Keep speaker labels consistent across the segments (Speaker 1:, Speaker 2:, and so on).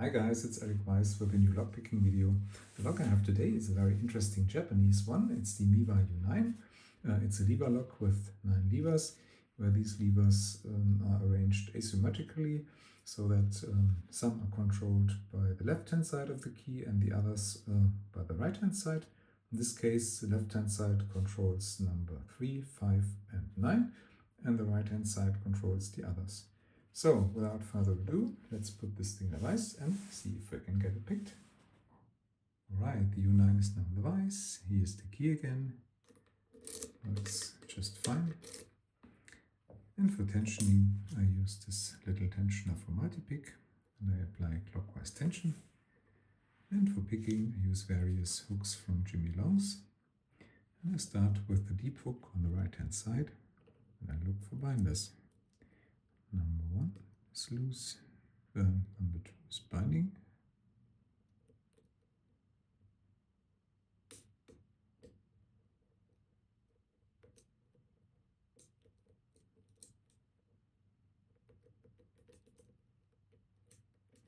Speaker 1: Hi guys, it's Erik-Weisz with a new lockpicking video. The lock I have today is a very interesting Japanese one. It's the MIWA U9. It's a lever lock with 9 levers, where these levers are arranged asymmetrically, so that some are controlled by the left-hand side of the key and the others by the right-hand side. In this case, the left-hand side controls number 3, 5 and 9, and the right-hand side controls the others. So, without further ado, let's put this thing in the vise and see if I can get it picked. Alright, the U9 is now in the vise. Here's the key again. Works just fine. And for tensioning, I use this little tensioner for multi-pick, and I apply clockwise tension. And for picking, I use various hooks from Jimmy Lowe's. And I start with the deep hook on the right-hand side, and I look for binders. Number 1 is loose, number 2 is binding.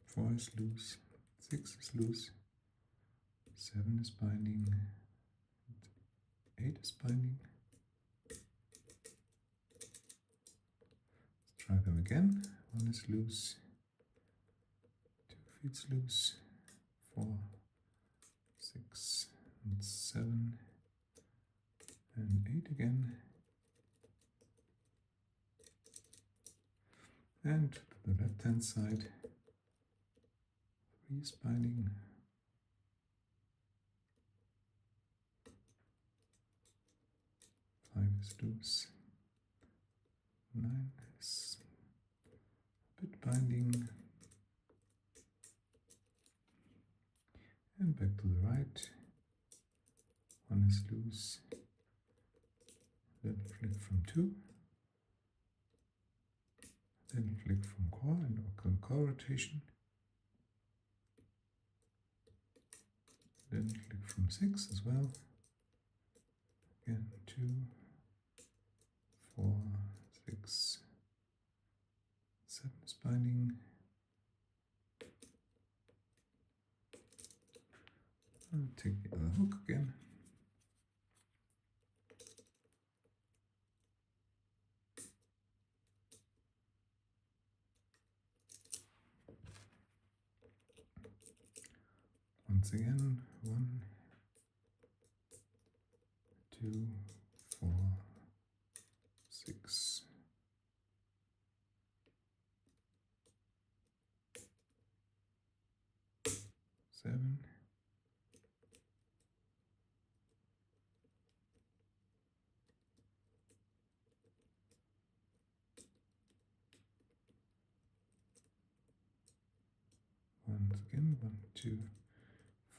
Speaker 1: Four is loose, 6 is loose, 7 is binding, 8 is binding. Let's try them again. 1 is loose, 2 feet loose, 4, 6, and 7, and 8 again. And to the left-hand side, 3 is binding, 5 is loose, 9 is a bit binding, and back to the right, 1 is loose, little flick from 2, little flick from core and core rotation, little flick from 6 as well, again 2, 4, 6, 7 is binding, and take the other hook again, once again 1, 2, 4, 6, 7, 1, 2,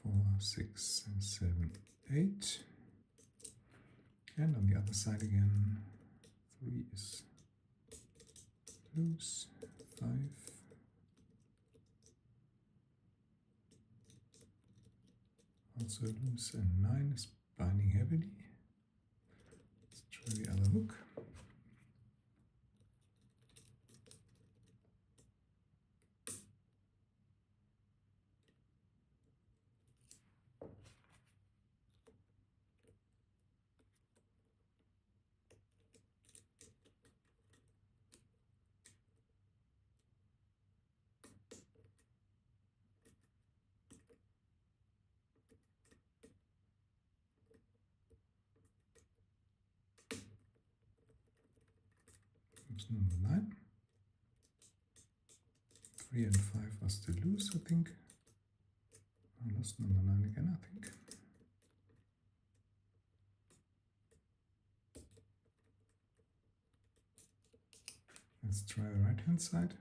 Speaker 1: 4, 6, 7, 8, and on the other side again, 3 is loose, 5, also loose, and 9 is binding heavily. Let's try the other hook. Oops, number 9. 3 and 5 are still loose, I think. I lost number 9 again, I think. Let's try the right hand side.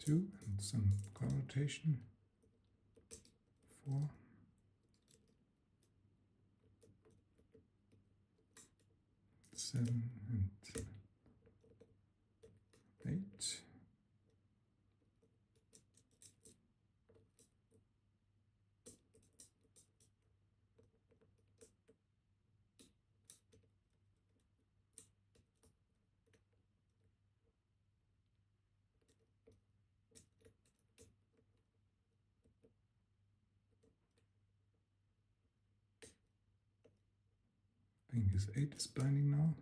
Speaker 1: 2 and some core rotation. 4. 7 and 8. think his 8 is binding now.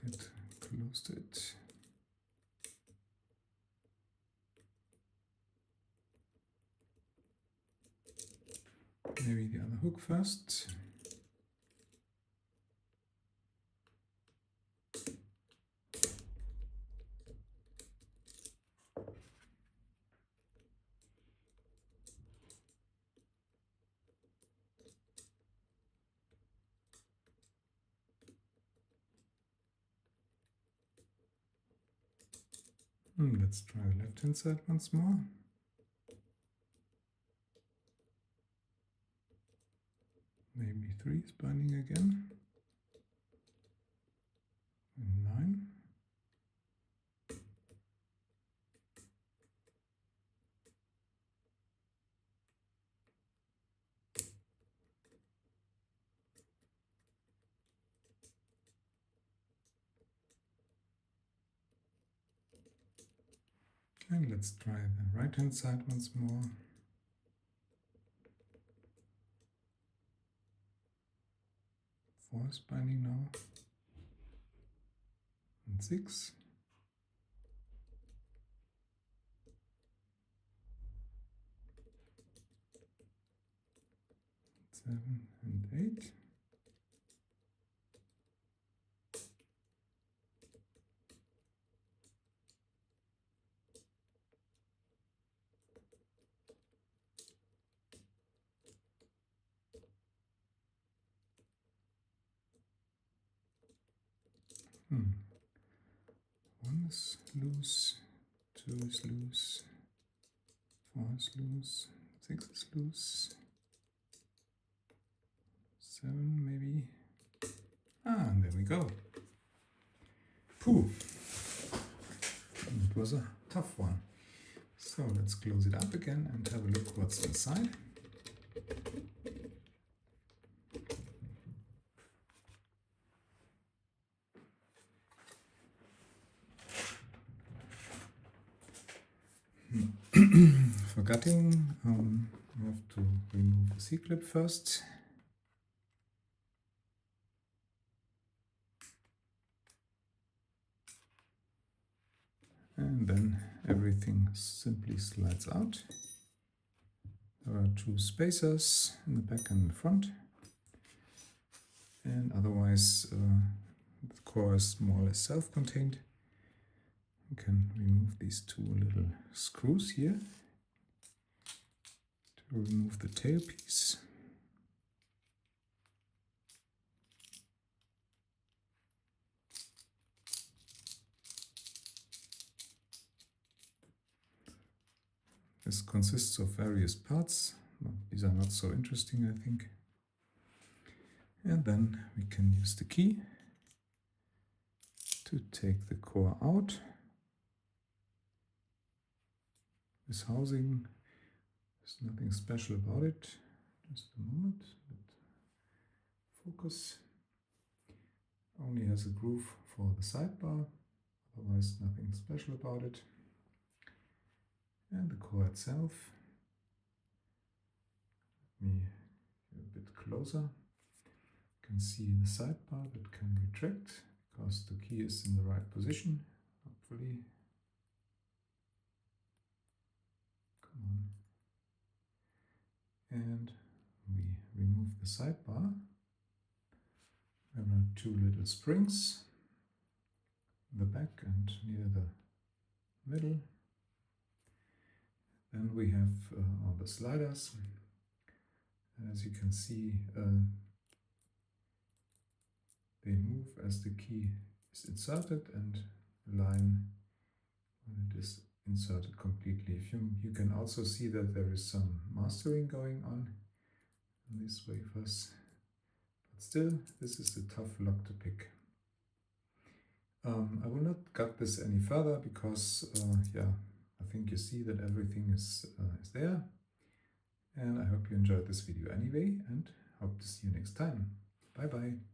Speaker 1: Let's get close to it. Maybe the other hook first. Let's try the left hand side once more. Maybe 3 is binding again. And 9. And let's try the right hand side once more. 4 is binding now. And 6. 7 and 8. One is loose, 2 is loose, 4 is loose, 6 is loose, 7 maybe. And there we go. Pooh! It was a tough one. So let's close it up again and have a look what's inside. For gutting, we have to remove the C-clip first. And then everything simply slides out. There are 2 spacers in the back and the front. And otherwise the core is more or less self-contained. You can remove these 2 little screws here to remove the tailpiece. This consists of various parts, but these are not so interesting, I think. And then we can use the key to take the core out. This housing, there's nothing special about it. Just a moment. Focus. Only has a groove for the sidebar, otherwise nothing special about it. And the core itself. Let me get a bit closer. You can see the sidebar that can retract because the key is in the right position, hopefully. And we remove the sidebar. There are 2 little springs in the back and near the middle. Then we have all the sliders. As you can see, they move as the key is inserted and align when it is inserted completely. You can also see that there is some mastering going on in these wafers, but still this is a tough lock to pick. I will not gut this any further because yeah, I think you see that everything is there, and I hope you enjoyed this video anyway and hope to see you next time. Bye bye.